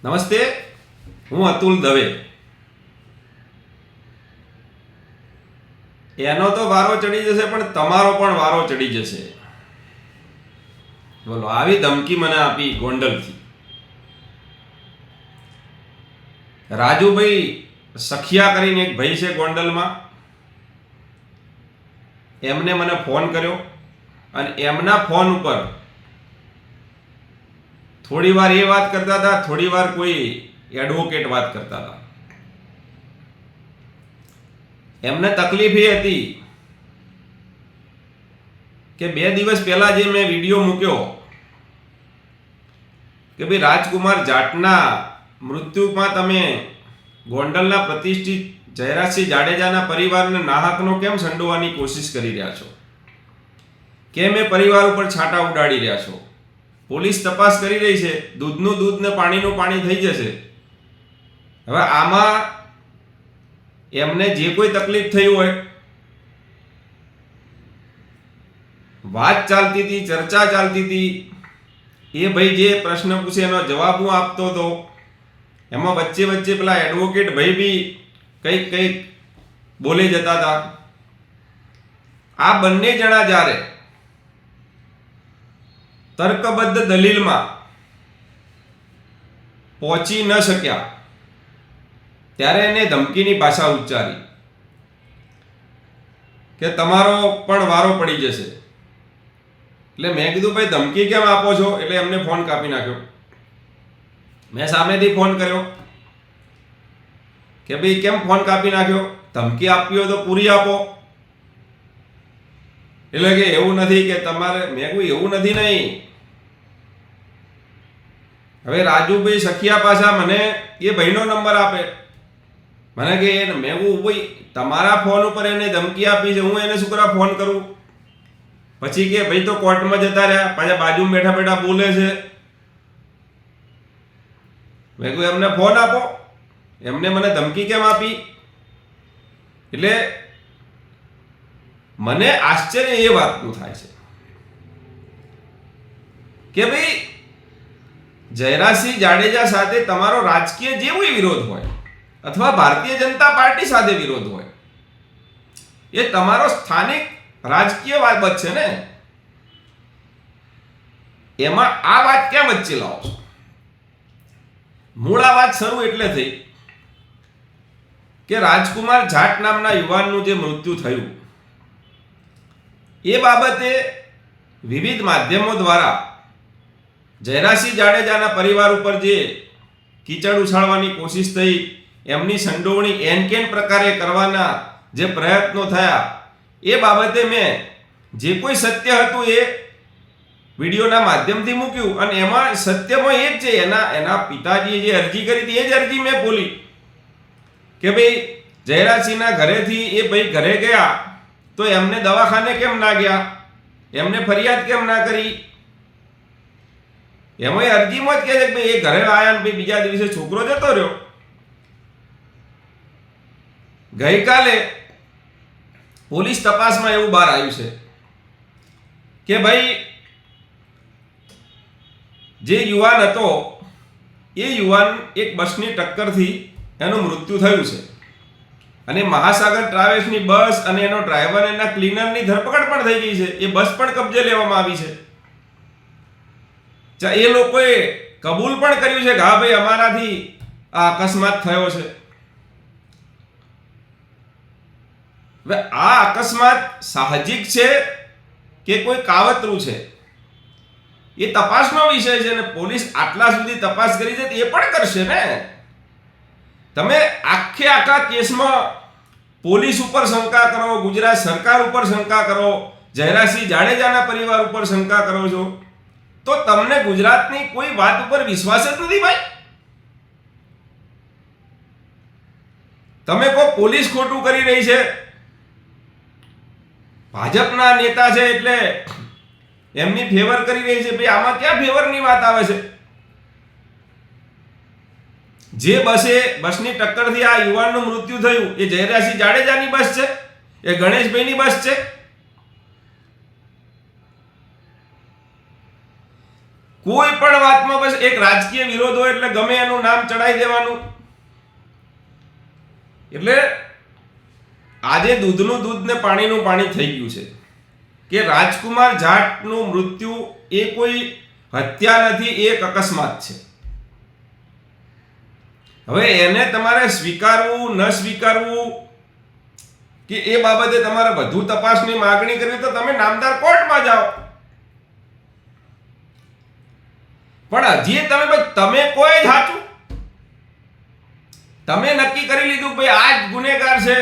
નમસ્તે, હું અતુલ દવે. એનો તો વારો ચડી જશે, પણ તમારો પણ વારો ચડી જશે. બોલો, આવી ધમકી મને આપી ગોંડલથી. રાજુભાઈ સખિયા કરીને એક ભાઈ છે ગોંડલમાં, એમને મને ફોન કર્યો અને એમના ફોન ઉપર થોડી વાર એ વાત કરતા હતા, થોડી વાર કોઈ એડવોકેટ વાત કરતા હતા. એમને તકલીફ એ હતી કે 2 દિવસ પહેલા જે મેં વિડીયો મૂક્યો કે ભાઈ રાજકુમાર જાટના મૃત્યુમાં તમે ગોંડલના પ્રતિષ્ઠિત જયરાજસિંહ જાડેજાના પરિવારને નાહકનો કેમ સંડોવાની કોશિશ કરી રહ્યા છો, કેમ એ પરિવાર ઉપર છાંટા ઉડાડી રહ્યા છો. પોલીસ તપાસ કરી રહી છે, દૂધનું દૂધ ને પાણીનું પાણી થઈ જશે. હવે આમાં એમને જે કોઈ તકલીફ થઈ હોય, વાત ચાલતી હતી, ચર્ચા ચાલતી હતી, એ ભાઈ જે પ્રશ્ન પૂછે એનો જવાબ હું આપતો હતો, એમાં વચ્ચે વચ્ચે પેલા એડવોકેટ ભાઈ બી કંઈક બોલે જતા હતા. આ બંને જણા જ્યારે તર્કબદ્ધ દલીલમાં પહોંચી ન શક્યા ત્યારે એને ધમકીની ભાષા ઉચ્ચારી કે તમારો પણ વારો પડી જશે. એટલે મેં કીધું ભાઈ ધમકી કેમ આપો છો? એટલે એમને ફોન કાપી નાખ્યો. મેં સામેથી ફોન કર્યો કે ભાઈ કેમ ફોન કાપી નાખ્યો? ધમકી આપવી હોય તો પૂરી આપો. એટલે કે એવું નથી કે તમારે. મેં કહ્યું એવું નથી. નહીં, હવે રાજુભાઈ સખિયા પાછા મને એ ભાઈનો નંબર આપે. મને કે મેં કહું ભાઈ તમારા ફોન ઉપર એને ધમકી આપી છે, હું એને શું કરવા ફોન કરું? પછી કે ભાઈ તો કોર્ટમાં જતા રહ્યા, પાછા બાજુમાં બેઠા બેઠા બોલે છે. મેં કહ્યું એમને ફોન આપો, એમને મને ધમકી કેમ આપી? એટલે મને આશ્ચર્ય એ વાતનું થાય છે કે ભાઈ જયરાજસિંહ જાડેજા સાથે તમારો રાજકીય જે કોઈ વિરોધ હોય અથવા ભારતીય જનતા પાર્ટી સાથે વિરોધ હોય, એ તમારો સ્થાનિક રાજકીય બાબત છે ને, એમાં આ વાત ક્યાં વચ્ચે લાવો છો? મૂળ આ વાત શરૂ એટલે થઈ કે રાજકુમાર જાટ નામના યુવાનનું જે મૃત્યુ થયું એ બાબતે વિવિધ માધ્યમો દ્વારા જયરાજસિંહ જાડેજાના પરિવાર ઉપર જે કીચડ ઉછાળવાની કોશિશ થઈ, એમની સંડોવણી એનકેન પ્રકારે કરવાના જે પ્રયત્નો થયા, એ બાબતે મેં જે કોઈ સત્ય હતું એ વિડીયોના માધ્યમથી મૂક્યું. અને એમાં સત્યમાં એ જ છે, એના પિતાજીએ જે અરજી કરી હતી એ જ અરજી મેં બોલી કે ભાઈ જયરાજસિંહના ઘરેથી એ ભાઈ ઘરે ગયા તો એમને દવાખાને કેમ ના ગયા, એમને ફરિયાદ કેમ ના કરી? એમાં અરજીમાં જ કહે છે કે ભાઈ એ ઘરે આવ્યા ને બીજા દિવસે છોકરો જતો રહ્યો. ગઈકાલે પોલીસ તપાસમાં એવું બહાર આવ્યું છે કે ભાઈ જે યુવાન હતો એ યુવાન એક બસની ટક્કરથી એનું મૃત્યુ થયું છે. અને મહાસાગર ટ્રાવેલ્સની બસ અને એનો ડ્રાઈવર, એના ક્લીનરની ધરપકડ પણ થઈ ગઈ છે. એ બસ પણ કબજે લેવામાં આવી છે. એ લોકોએ કબૂલ પણ કર્યું છે કે હા ભાઈ અમારાથી આ અકસ્માત થયો છે. હવે આ અકસ્માત સાહજિક છે કે કોઈ કાવતરું છે, એ તપાસનો વિષય છે. ને પોલીસ આટલા સુધી તપાસ કરી છે એ પણ કરશે ને. તમે આખા કેસમાં પોલીસ ઉપર શંકા કરો, ગુજરાત સરકાર ઉપર શંકા કરો, જયરાજસિંહ જાડેજાના પરિવાર ઉપર શંકા કરો છો, તો તમને ગુજરાતની કોઈ વાત ઉપર વિશ્વાસ જ નથી ભાઈ. તમે કહો પોલીસ ખોટું કરી રહી છે, ભાજપના નેતા છે એટલે એમની ફેવર કરી રહી છે. ભાઈ આમાં ક્યાં ફેવરની વાત આવે છે? જે બસની ટક્કરથી આ યુવાનનું મૃત્યુ થયું એ જયરાજસિંહ જાડેજાની બસ છે, એ ગણેશભાઈની બસ છે. કોઈ પણ વાતમાં બસ એક રાજકીય વિરોધ હોય એટલે ગમે એનું નામ ચડાઈ દેવાનું. એટલે આજે દૂધનું દૂધ ને પાણીનું પાણી થઈ ગયું છે કે રાજકુમાર જાટનું મૃત્યુ એ કોઈ હત્યા નથી, એક અકસ્માત છે. હવે એને તમારે સ્વીકારવું ન સ્વીકારવું કે એ બાબતે તમારે વધુ તપાસની માગણી કરવી તો તમે નામદાર કોર્ટમાં જાઓ. પણ હજી તમે કોઈ જ સાચું તમે નક્કી કરી લીધું ભાઈ આ જ ગુનેગાર છે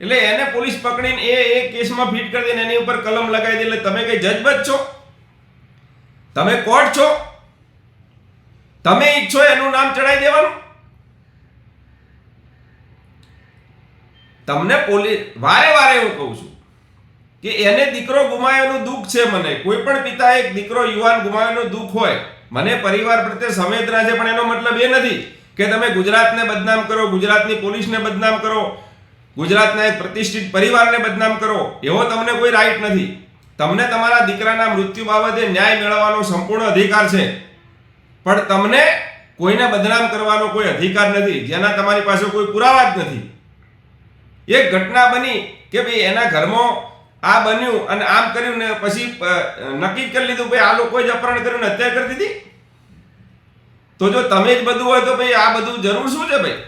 એટલે એને પોલીસ પકડીને એ કેસમાં ફિટ કરી દઈને એની ઉપર કલમ લગાવી દે એટલે તમે કઈ જજબત છો? તમે કોર્ટ છો? તમે ઈચ્છો એનું નામ ચડાવી દેવાનું? તમને પોલીસ વારે વારે હું કહું છું કે એને દીકરો ગુમાવ્યાનું દુઃખ છે. મને કોઈ પણ પિતા એક દીકરો યુવાન ગુમાવ્યાનું દુઃખ હોય, મને પરિવાર પ્રત્યે સંવેદના છે, પણ એનો મતલબ એ નથી કે તમે ગુજરાતને બદનામ કરો, ગુજરાતની પોલીસને બદનામ કરો, ગુજરાતના એક પ્રતિષ્ઠિત પરિવારને બદનામ કરો. એવો તમને કોઈ રાઈટ નથી. તમને તમારા દીકરાના મૃત્યુ બાબતે ન્યાય મેળવવાનો સંપૂર્ણ અધિકાર છે, પણ તમને કોઈને બદનામ કરવાનો કોઈ અધિકાર નથી જેના તમારી પાસે કોઈ પુરાવા જ નથી. એક ઘટના બની કે ભાઈ એના ઘરમાં આ બન્યું અને આમ કર્યું ને પછી નક્કી કરી લીધું ભાઈ આ લોકોએ જ અપહરણ કર્યું ને હત્યા કરી દીધી. તો જો તમે જ બધું હોય તો ભાઈ આ બધું જરૂર શું છે? ભાઈ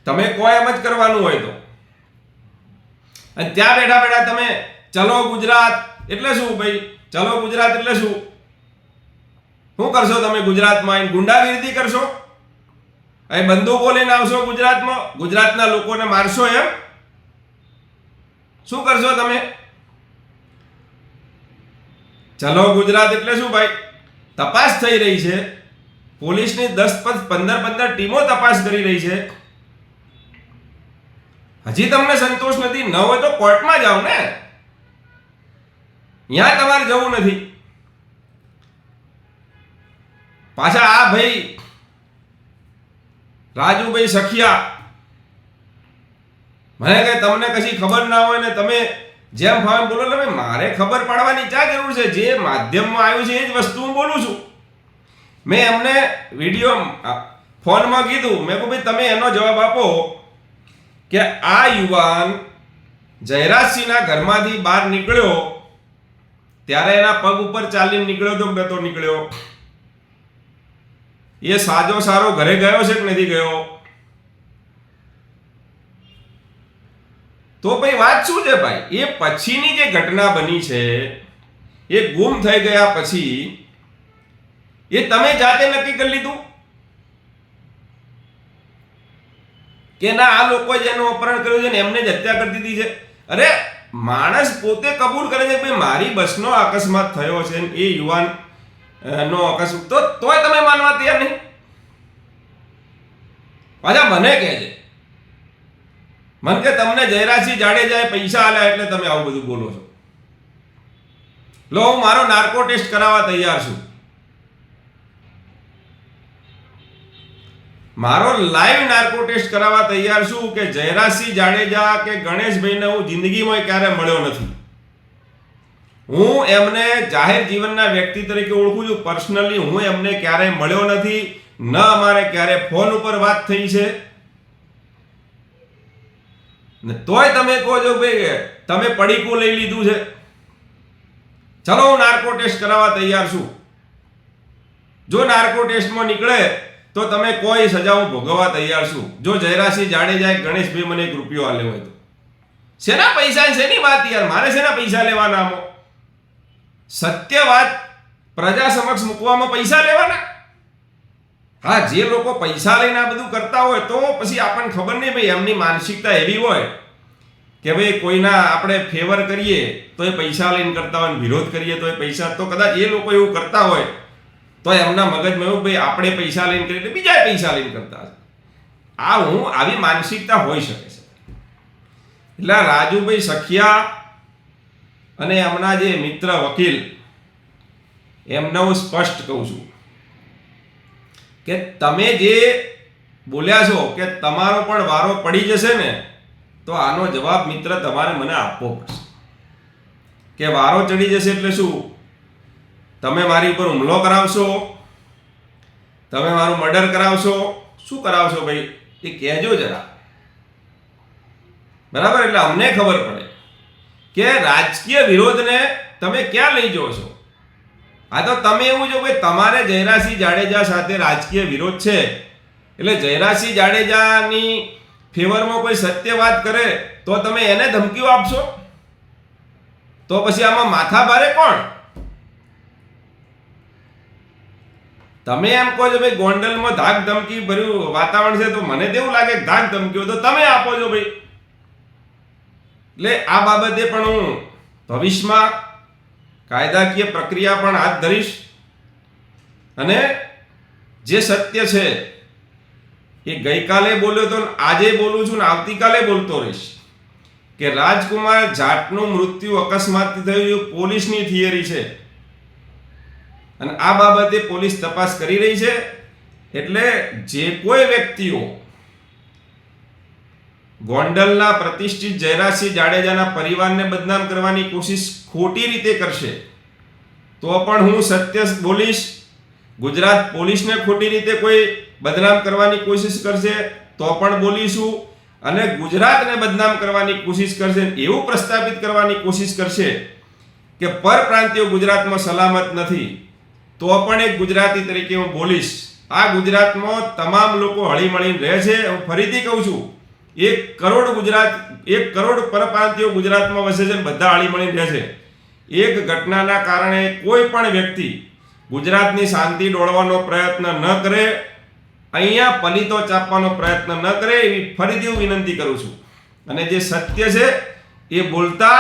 તમે કોઈ એમ જ કરવાનું હોય તો. અને ત્યાં બેઠા બેઠા તમે ચલો ગુજરાત એટલે શું? ભાઈ ચલો ગુજરાત એટલે શું કરશો તમે? ગુજરાતમાં આવીને ગુંડાગીરી કરશો? અહીં બંદૂકો લઈને આવશો ગુજરાતમાં? ગુજરાતના લોકોને મારશો એમ? શું કરશો તમે? ચલો ગુજરાત એટલે શું ભાઈ? તપાસ થઈ રહી છે, પોલીસની 10-15 ટીમો તપાસ કરી રહી છે. હજી તમને સંતોષ નથી, ન હોય તો કોર્ટમાં જાઓ ને. ત્યાં તમારે જવું નથી. પાછા આ ભાઈ રાજુભાઈ સખિયા, મને કહે તમને કશી ખબર ના હોય ને તમે જેમ ફાવે બોલો. એટલે મારે ખબર પાડવાની ક્યાં જરૂર છે? જે માધ્યમમાં આવ્યું છે એ જ વસ્તુ હું બોલું છું. મેં એમને વિડીયો ફોનમાં કીધું, મેં કહું ભાઈ તમે એનો જવાબ આપો કે આ યુવાન જયરાજસિંહના ઘરમાંથી બહાર નીકળ્યો ત્યારે એના પગ ઉપર ચાલીને નીકળ્યો તો નતો નીકળ્યો? એ સાજો સારો ઘરે ગયો છે કે નથી ગયો? તો ભાઈ વાત શું છે ભાઈ? એ પછીની જે ઘટના બની છે, એ ગુમ થઈ ગયા પછી એ તમે જાતે નક્કી કરી લીધું કે ના આ લોકો જેનું અપહરણ કર્યું છે ને એમને જ હત્યા કરી દીધી છે? અરે માણસ પોતે કબૂલ કરે છે કે ભાઈ મારી બસનો અકસ્માત થયો છે એ યુવાન નો અકસ્માત, તોય તમે માનવા તૈયાર નહીં. પાછા મને કહે છે, મને કે તમને જયરાજસિંહ જાડેજાએ પૈસા આલ્યા એટલે તમે આવું બધું બોલો છો. લો હું મારો નાર્કો ટેસ્ટ કરાવવા તૈયાર છું. મારો લાઈવ નાર્કો ટેસ્ટ કરાવવા તૈયાર છું કે જયરાજસિંહ જાડેજા કે ગણેશભાઈને હું જિંદગીમાં ક્યારે મળ્યો નથી. હું એમને જાહેર જીવનના વ્યક્તિ તરીકે ઓળખું છું. પર્સનલી હું એમને ક્યારેય મળ્યો નથી, ન અમારે ક્યારે ફોન ઉપર વાત થઈ છે. ને તોય તમે કહો છો ભાઈ તમે પડીકું લઈ લીધું છે. ચલો હું નાર્કો ટેસ્ટ કરાવવા તૈયાર છું. જો નાર્કો ટેસ્ટમાં નીકળે તો તમે કોઈ સજા હું ભોગવવા તૈયાર છું. જો જયરાજસિંહ જાડેજાએ ગણેશભાઈ મને 1 રૂપિયો આલ્યો હોય તો શેના પૈસા શેની વાત યાર? મારે શેના પૈસા લેવાના? આમાં સત્ય વાત પ્રજા સમક્ષ મૂકવામાં પૈસા લેવાના? હા, જે લોકો પૈસા લઈને આ બધું કરતા હોય તો પછી આપણને ખબર નહીં ભાઈ એમની માનસિકતા એવી હોય કે ભાઈ કોઈના આપણે ફેવર કરીએ તો એ પૈસા લઈને કરતા હોય, વિરોધ કરીએ તો એ પૈસા, તો કદાચ એ લોકો એવું કરતા હોય તો એમના મગજમાં એવું ભાઈ આપણે પૈસા લઈને કરીએ એટલે બીજા પૈસા લઈને કરતા હશે. આવી માનસિકતા હોઈ શકે છે. એટલે રાજુભાઈ સખિયા અને એમના જે મિત્ર વકીલ એમને હું સ્પષ્ટ કહું છું કે તમે જે બોલ્યા છો કે તમારો પણ વારો પડી જશે ને તો આનો જવાબ મિત્ર તમારે મને આપવો પડશે. કે વારો ચડી જશે એટલે શું? તમે મારી ઉપર હુમલો કરાવશો, તમે મારું મર્ડર કરાવશો, શું કરાવશો ભાઈ એ કહેજો જરા, બરાબર? એટલે અમને ખબર પડે કે રાજકીય વિરોધને તમે ક્યાં લઈ જાઓ છો. આ તો તમે એવું જો કે તમારે જયરાસિંહ જાડેજા સાથે રાજકીય વિરોધ છે એટલે જયરાસિંહ જાડેજાની ફેવરમાં કોઈ સત્ય વાત કરે તો તમે એને ધમકીઓ આપશો, તો પછી આમાં માથા ભારે કોણ? તમે એમ કહો છો ભાઈ ગોંડલમાં ધાક ધમકી ભર્યું વાતાવરણ છે, તો મને તેવું લાગે કે ધાક ધમકીઓ તો તમે આપો છો ભાઈ. એટલે આ બાબતે પણ હું ભવિષ્યમાં કાયદાકીય પ્રક્રિયા પણ હાથ ધરીશ અને જે સત્ય છે એ ગઈકાલે બોલ્યો તો આજે બોલું છું ને આવતીકાલે બોલતો રહીશ કે રાજકુમાર જાટનું મૃત્યુ અકસ્માતથી થયું એ પોલીસની થિયરી છે અને આ બાબતે પોલીસ તપાસ કરી રહી છે. એટલે જે કોઈ વ્યક્તિઓ ગોંડલના પ્રતિષ્ઠિત જયરાસિંહ જાડેજાના પરિવારને બદનામ કરવાની કોશિશ ખોટી રીતે કરશે તો પણ હું સત્ય બોલીશ. ગુજરાત પોલીસને ખોટી રીતે કોઈ બદનામ કરવાની કોશિશ કરશે તો પણ બોલીશું અને ગુજરાતને બદનામ કરવાની કોશિશ કરશે, એવું પ્રસ્થાપિત કરવાની કોશિશ કરશે કે પરપ્રાંતિયો ગુજરાતમાં સલામત નથી તો પણ એક ગુજરાતી તરીકે હું બોલીશ. આ ગુજરાતમાં તમામ લોકો હળીમળીને રહે છે. હું ફરીથી કહું છું, 1 કરોડ પરપ્રાંતિયો ગુજરાતમાં વસે છે, બધા હળીમળીને રહે છે. એક ઘટનાના કારણે કોઈ પણ વ્યક્તિ ગુજરાતની શાંતિ ડોળવાનો પ્રયત્ન ન કરે, અહીંયા પલિતો ચાપવાનો પ્રયત્ન ન કરે એવી ફરીથી હું વિનંતી કરું છું. અને જે સત્ય છે એ બોલતા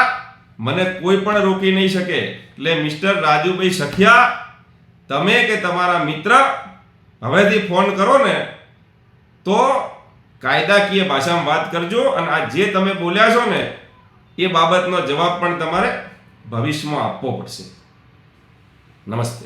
મને કોઈ પણ રોકી નહીં શકે. એટલે મિસ્ટર રાજુભાઈ સખિયા, તમે કે તમારા મિત્ર હવેથી ફોન કરો ને તો કાયદાકીય ભાષામાં વાત કરજો અને આ જે તમે બોલ્યા છો ને એ બાબતનો જવાબ પણ તમારે ભવિષ્યમાં આપવો પડશે. નમસ્તે.